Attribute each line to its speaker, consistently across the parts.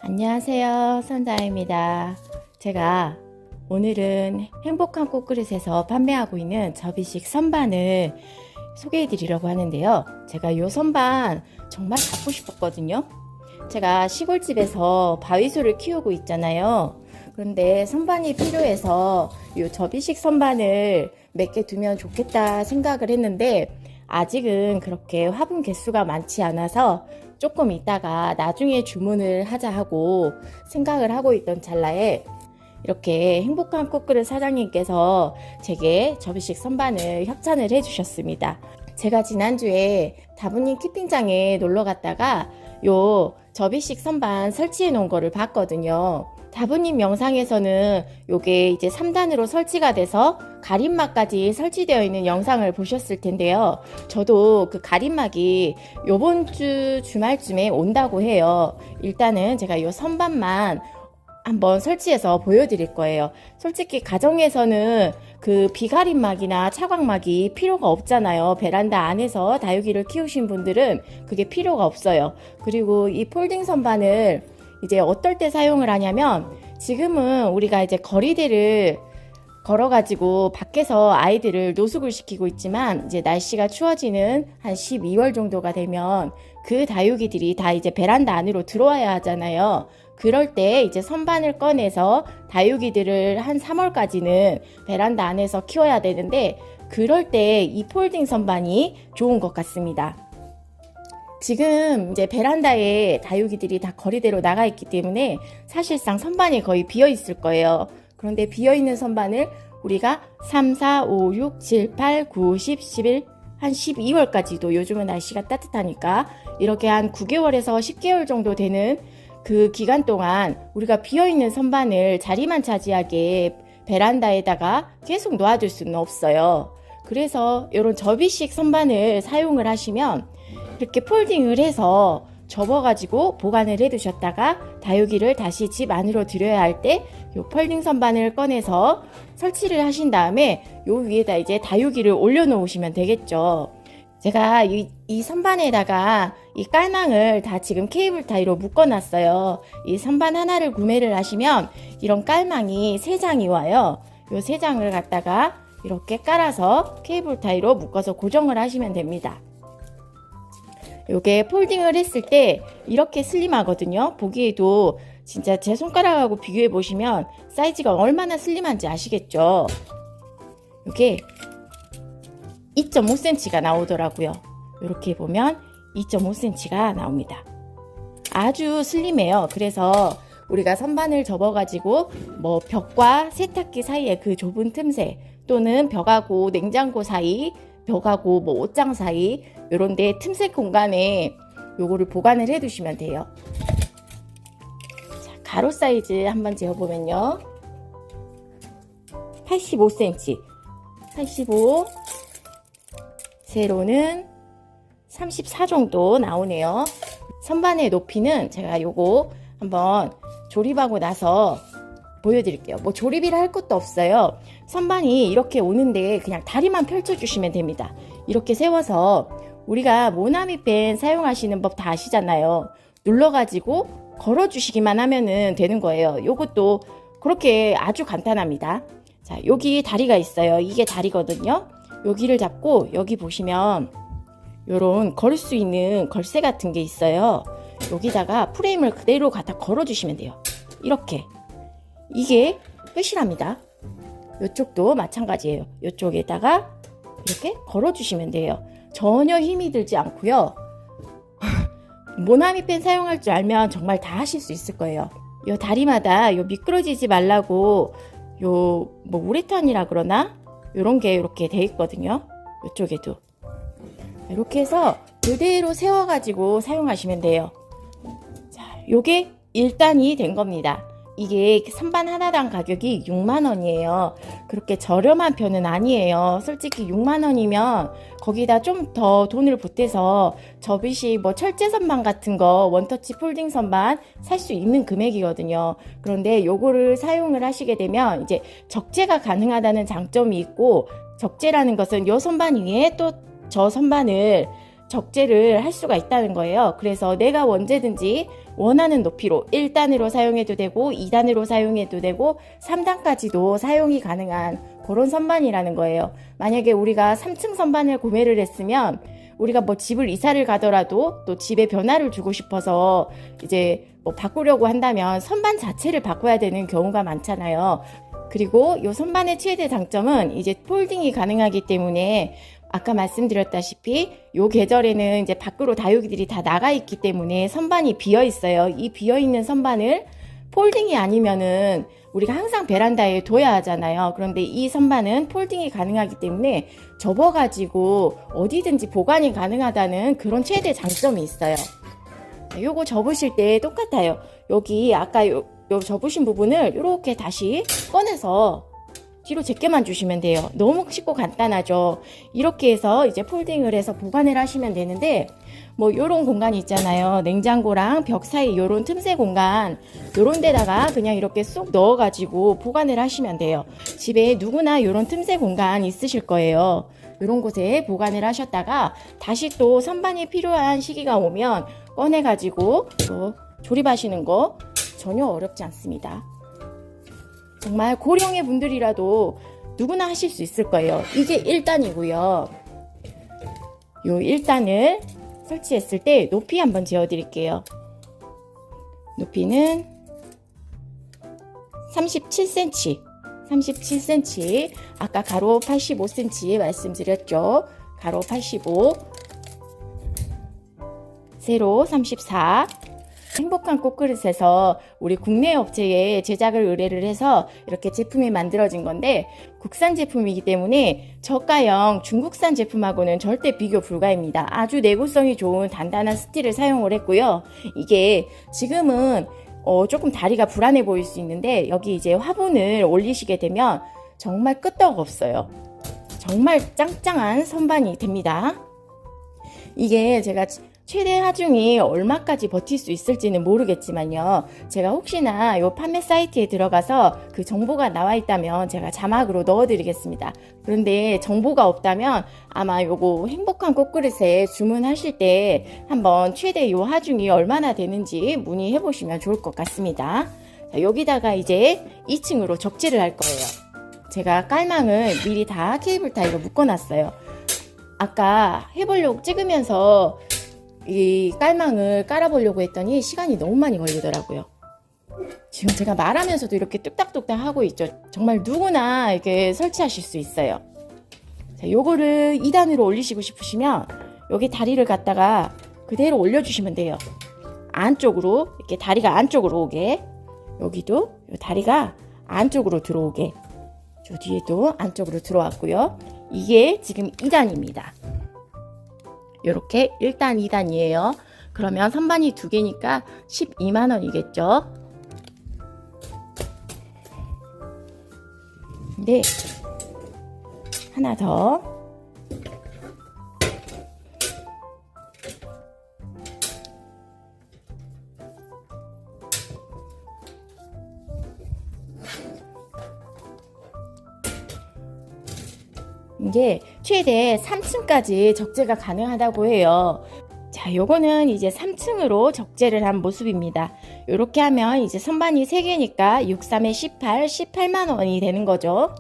Speaker 1: 안녕하세요, 선자입니다. 제가 오늘은 행복한 꽃그릇에서 판매하고 있는 접이식 선반을 소개해 드리려고 하는데요. 제가 이 선반 정말 갖고 싶었거든요. 제가 시골집에서 바위소를 키우고 있잖아요. 그런데 선반이 필요해서 이 접이식 선반을 몇 개 두면 좋겠다 생각을 했는데 아직은 그렇게 화분 개수가 많지 않아서 조금 있다가 나중에 주문을 하자 하고 생각을 하고 있던 찰나에 이렇게 행복한 꽃그릇 사장님께서 제게 접이식 선반을 협찬을 해주셨습니다. 제가 지난주에 다부님 키핑장에 놀러 갔다가 요 접이식 선반 설치해 놓은 거를 봤거든요. 다부님 영상에서는 요게 이제 3단으로 설치가 돼서 가림막까지 설치되어 있는 영상을 보셨을 텐데요. 저도 그 가림막이 요번 주 주말쯤에 온다고 해요. 일단은 제가 요 선반만 한번 설치해서 보여드릴 거예요. 솔직히 가정에서는 그 비가림막이나 차광막이 필요가 없잖아요. 베란다 안에서 다육이를 키우신 분들은 그게 필요가 없어요. 그리고 이 폴딩 선반을 이제 어떨 때 사용을 하냐면 지금은 우리가 이제 거리대를 걸어가지고 밖에서 아이들을 노숙을 시키고 있지만 이제 날씨가 추워지는 한 12월 정도가 되면 그 다육이들이 다 이제 베란다 안으로 들어와야 하잖아요. 그럴 때 이제 선반을 꺼내서 다육이들을 한 3월까지는 베란다 안에서 키워야 되는데 그럴 때 이 폴딩 선반이 좋은 것 같습니다. 지금 이제 베란다에 다육이들이 다 거리대로 나가 있기 때문에 사실상 선반이 거의 비어 있을 거예요. 그런데 비어 있는 선반을 우리가 3, 4, 5, 6, 7, 8, 9, 10, 11, 한 12월까지도 요즘은 날씨가 따뜻하니까 이렇게 한 9개월에서 10개월 정도 되는 그 기간 동안 우리가 비어 있는 선반을 자리만 차지하게 베란다에다가 계속 놓아줄 수는 없어요. 그래서 이런 접이식 선반을 사용을 하시면 이렇게 폴딩을 해서 접어가지고 보관을 해 두셨다가 다육이를 다시 집 안으로 들여야 할 때 이 폴딩 선반을 꺼내서 설치를 하신 다음에 요 위에다 이제 다육이를 올려 놓으시면 되겠죠. 제가 이 선반에다가 이 깔망을 다 지금 케이블 타이로 묶어 놨어요. 이 선반 하나를 구매를 하시면 이런 깔망이 3장이 와요. 요 3장을 갖다가 이렇게 깔아서 케이블 타이로 묶어서 고정을 하시면 됩니다. 요게 폴딩을 했을 때 이렇게 슬림하거든요. 보기에도 진짜 제 손가락하고 비교해 보시면 사이즈가 얼마나 슬림한지 아시겠죠? 요게 2.5cm가 나오더라고요. 이렇게 보면 2.5cm가 나옵니다. 아주 슬림해요. 그래서 우리가 선반을 접어가지고 뭐 벽과 세탁기 사이에 그 좁은 틈새 또는 벽하고 냉장고 사이 벽하고 뭐 옷장 사이 요런데 틈새 공간에 요거를 보관을 해 두시면 돼요. 자, 가로 사이즈 한번 재어보면요. 85cm 85 세로는 34 정도 나오네요. 선반의 높이는 제가 요거 한번 조립하고 나서 보여드릴게요. 뭐 조립이라 할 것도 없어요. 선반이 이렇게 오는데 그냥 다리만 펼쳐주시면 됩니다. 이렇게 세워서 우리가 모나미 펜 사용하시는 법 다 아시잖아요. 눌러가지고 걸어주시기만 하면은 되는 거예요. 요것도 그렇게 아주 간단합니다. 자, 여기 다리가 있어요. 이게 다리거든요. 여기를 잡고 여기 보시면 요런 걸 수 있는 걸쇠 같은 게 있어요. 여기다가 프레임을 그대로 갖다 걸어주시면 돼요. 이렇게. 이게 끝이랍니다. 이쪽도 마찬가지예요. 이쪽에다가 이렇게 걸어주시면 돼요. 전혀 힘이 들지 않고요. 모나미 펜 사용할 줄 알면 정말 다 하실 수 있을 거예요. 요 다리마다 요 미끄러지지 말라고 요 뭐 우레탄이라 그러나 요런 게 이렇게 돼 있거든요. 이쪽에도 이렇게 해서 그대로 세워가지고 사용하시면 돼요. 자, 요게 1단이 된 겁니다. 이게 선반 하나당 가격이 6만원이에요. 그렇게 저렴한 편은 아니에요. 솔직히 6만원이면 거기다 좀 더 돈을 보태서 접이식 뭐 철제 선반 같은 거 원터치 폴딩 선반 살 수 있는 금액이거든요. 그런데 요거를 사용을 하시게 되면 이제 적재가 가능하다는 장점이 있고 적재라는 것은 요 선반 위에 또 저 선반을 적재를 할 수가 있다는 거예요. 그래서 내가 언제든지 원하는 높이로 1단으로 사용해도 되고 2단으로 사용해도 되고 3단까지도 사용이 가능한 그런 선반이라는 거예요. 만약에 우리가 3층 선반을 구매를 했으면 우리가 뭐 집을 이사를 가더라도 또 집에 변화를 주고 싶어서 이제 뭐 바꾸려고 한다면 선반 자체를 바꿔야 되는 경우가 많잖아요. 그리고 이 선반의 최대 장점은 이제 폴딩이 가능하기 때문에 아까 말씀드렸다시피 요 계절에는 이제 밖으로 다육이들이 다 나가 있기 때문에 선반이 비어 있어요. 이 비어 있는 선반을 폴딩이 아니면은 우리가 항상 베란다에 둬야 하잖아요. 그런데 이 선반은 폴딩이 가능하기 때문에 접어가지고 어디든지 보관이 가능하다는 그런 최대 장점이 있어요. 요거 접으실 때 똑같아요. 여기 아까 요 접으신 부분을 이렇게 다시 꺼내서 뒤로 제껴만 주시면 돼요. 너무 쉽고 간단하죠. 이렇게 해서 이제 폴딩을 해서 보관을 하시면 되는데 뭐 요런 공간이 있잖아요. 냉장고랑 벽 사이 요런 틈새 공간 요런 데다가 그냥 이렇게 쏙 넣어 가지고 보관을 하시면 돼요. 집에 누구나 요런 틈새 공간 있으실 거예요. 요런 곳에 보관을 하셨다가 다시 또 선반이 필요한 시기가 오면 꺼내 가지고 또 조립하시는 거 전혀 어렵지 않습니다. 정말 고령의 분들이라도 누구나 하실 수 있을 거예요. 이게 1단이고요. 요 1단을 설치했을 때 높이 한번 재어 드릴게요. 높이는 37cm. 37cm. 아까 가로 85cm 말씀드렸죠. 가로 85, 세로 34. 행복한 꽃그릇에서 우리 국내 업체에 제작을 의뢰를 해서 이렇게 제품이 만들어진 건데 국산 제품이기 때문에 저가형 중국산 제품하고는 절대 비교 불가입니다. 아주 내구성이 좋은 단단한 스틸을 사용을 했고요. 이게 지금은 조금 다리가 불안해 보일 수 있는데 여기 이제 화분을 올리시게 되면 정말 끄떡 없어요. 정말 짱짱한 선반이 됩니다. 이게 제가 최대 하중이 얼마까지 버틸 수 있을지는 모르겠지만요. 제가 혹시나 요 판매 사이트에 들어가서 그 정보가 나와 있다면 제가 자막으로 넣어드리겠습니다. 그런데 정보가 없다면 아마 요거 행복한 꽃그릇에 주문하실 때 한번 최대 요 하중이 얼마나 되는지 문의해 보시면 좋을 것 같습니다. 자, 여기다가 이제 2층으로 적재를 할 거예요. 제가 깔망을 미리 다 케이블 타이로 묶어놨어요. 아까 해보려고 찍으면서 이 깔망을 깔아보려고 했더니 시간이 너무 많이 걸리더라고요. 지금 제가 말하면서도 이렇게 뚝딱뚝딱 하고 있죠. 정말 누구나 이렇게 설치하실 수 있어요. 자, 요거를 2단으로 올리시고 싶으시면 여기 다리를 갖다가 그대로 올려주시면 돼요. 안쪽으로 이렇게 다리가 안쪽으로 오게, 여기도 요 다리가 안쪽으로 들어오게, 저 뒤에도 안쪽으로 들어왔고요. 이게 지금 2단입니다. 이렇게 1단, 2단이에요. 그러면 선반이 2개니까 12만원이겠죠. 네, 하나 더. 이게 최대 3층까지 적재가 가능하다고 해요. 자, 요거는 이제 3층으로 적재를 한 모습입니다. 요렇게 하면 이제 선반이 3개니까 6, 3에 18, 18만 원이 되는 거죠.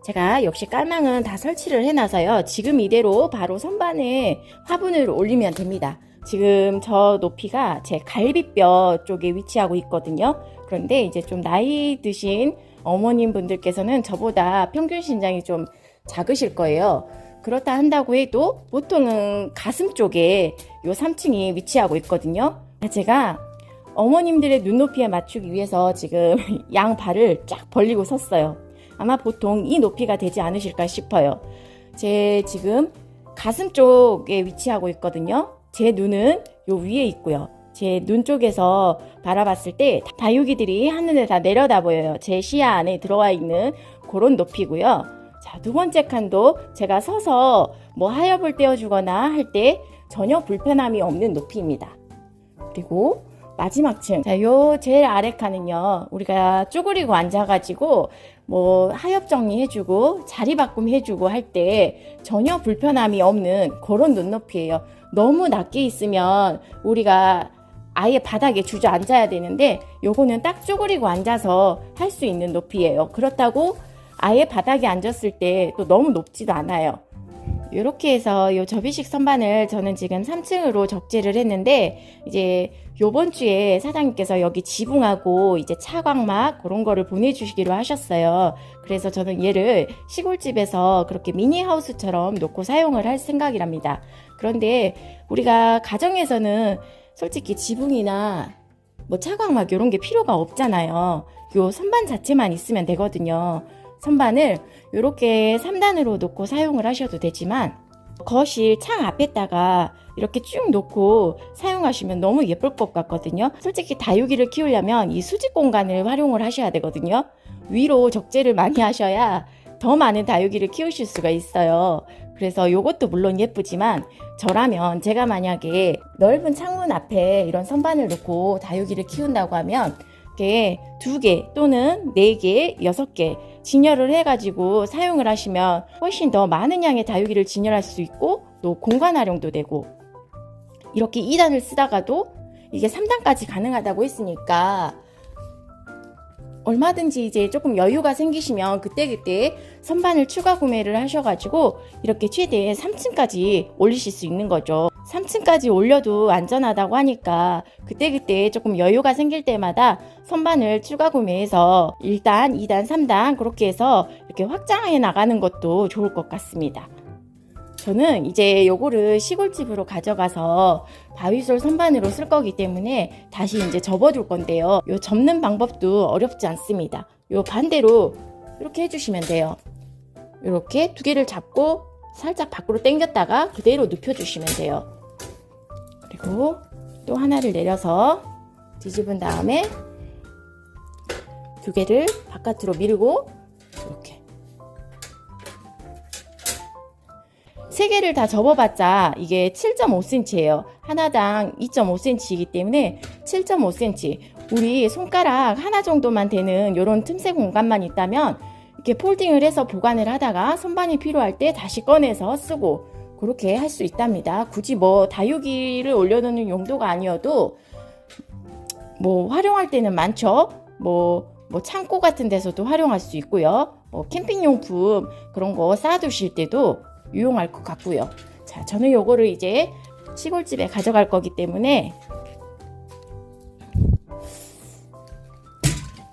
Speaker 1: 제가 역시 깔망은 다 설치를 해놔서요. 지금 이대로 바로 선반에 화분을 올리면 됩니다. 지금 저 높이가 제 갈비뼈 쪽에 위치하고 있거든요. 그런데 이제 좀 나이 드신 어머님 분들께서는 저보다 평균 신장이 좀 작으실 거예요. 그렇다 한다고 해도 보통은 가슴 쪽에 요 3층이 위치하고 있거든요. 제가 어머님들의 눈높이에 맞추기 위해서 지금 양 발을 쫙 벌리고 섰어요. 아마 보통 이 높이가 되지 않으실까 싶어요. 제 지금 가슴 쪽에 위치하고 있거든요. 제 눈은 요 위에 있고요. 제 눈 쪽에서 바라봤을 때 다육이들이 한눈에 다 내려다 보여요. 제 시야 안에 들어와 있는 그런 높이고요. 자, 두 번째 칸도 제가 서서 뭐 하엽을 떼어주거나 할 때 전혀 불편함이 없는 높이입니다. 그리고 마지막 층. 자, 요 제일 아래 칸은요, 우리가 쪼그리고 앉아가지고 뭐 하엽 정리해주고 자리 바꿈 해주고 할 때 전혀 불편함이 없는 그런 눈높이에요. 너무 낮게 있으면 우리가 아예 바닥에 주저앉아야 되는데 요거는 딱 쪼그리고 앉아서 할 수 있는 높이예요. 그렇다고 아예 바닥에 앉았을 때 또 너무 높지도 않아요. 이렇게 해서 요 접이식 선반을 저는 지금 3층으로 적재를 했는데, 이제 요번 주에 사장님께서 여기 지붕하고 이제 차광막 그런 거를 보내주시기로 하셨어요. 그래서 저는 얘를 시골집에서 그렇게 미니하우스처럼 놓고 사용을 할 생각이랍니다. 그런데 우리가 가정에서는 솔직히 지붕이나 뭐 차광막 이런 게 필요가 없잖아요. 요 선반 자체만 있으면 되거든요. 선반을 이렇게 3단으로 놓고 사용을 하셔도 되지만, 거실 창 앞에다가 이렇게 쭉 놓고 사용하시면 너무 예쁠 것 같거든요. 솔직히 다육이를 키우려면 이 수직 공간을 활용을 하셔야 되거든요. 위로 적재를 많이 하셔야 더 많은 다육이를 키우실 수가 있어요. 그래서 이것도 물론 예쁘지만, 저라면 제가 만약에 넓은 창문 앞에 이런 선반을 놓고 다육이를 키운다고 하면 이렇게 2개 또는 4개, 6개 진열을 해가지고 사용을 하시면 훨씬 더 많은 양의 다육이를 진열할 수 있고, 또 공간 활용도 되고, 이렇게 2단을 쓰다가도 이게 3단까지 가능하다고 했으니까 얼마든지 이제 조금 여유가 생기시면 그때그때 선반을 추가 구매를 하셔가지고 이렇게 최대 3층까지 올리실 수 있는 거죠. 3층까지 올려도 안전하다고 하니까 그때그때 조금 여유가 생길 때마다 선반을 추가 구매해서 1단, 2단, 3단 그렇게 해서 이렇게 확장해 나가는 것도 좋을 것 같습니다. 저는 이제 요거를 시골집으로 가져가서 바위솔 선반으로 쓸 거기 때문에 다시 이제 접어둘 건데요. 요 접는 방법도 어렵지 않습니다. 요 반대로 이렇게 해주시면 돼요. 이렇게 2개를 잡고 살짝 밖으로 당겼다가 그대로 눕혀주시면 돼요. 그리고 또 하나를 내려서 뒤집은 다음에 2개를 바깥으로 밀고 이렇게 3개를 다 접어봤자 이게 7.5cm예요. 하나당 2.5cm이기 때문에 7.5cm. 우리 손가락 하나 정도만 되는 이런 틈새 공간만 있다면 이렇게 폴딩을 해서 보관을 하다가 선반이 필요할 때 다시 꺼내서 쓰고 그렇게 할 수 있답니다. 굳이 뭐 다육이를 올려놓는 용도가 아니어도 뭐 활용할 때는 많죠. 뭐 창고 같은 데서도 활용할 수 있고요. 뭐 캠핑용품 그런 거 쌓아두실 때도 유용할 것 같고요. 자, 저는 요거를 이제 시골집에 가져갈 거기 때문에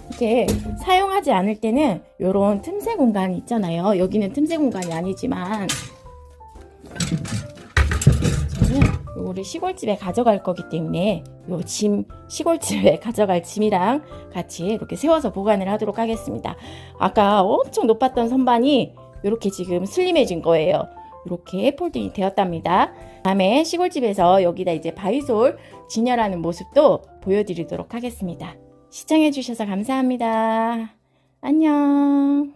Speaker 1: 이렇게 사용하지 않을 때는 요런 틈새 공간이 있잖아요. 여기는 틈새 공간이 아니지만 저는 요거를 시골집에 가져갈 거기 때문에 요 짐, 시골집에 가져갈 짐이랑 같이 이렇게 세워서 보관을 하도록 하겠습니다. 아까 엄청 높았던 선반이 이렇게 지금 슬림해진 거예요. 이렇게 폴딩이 되었답니다. 다음에 시골집에서 여기다 이제 바위솔 진열하는 모습도 보여드리도록 하겠습니다. 시청해주셔서 감사합니다. 안녕.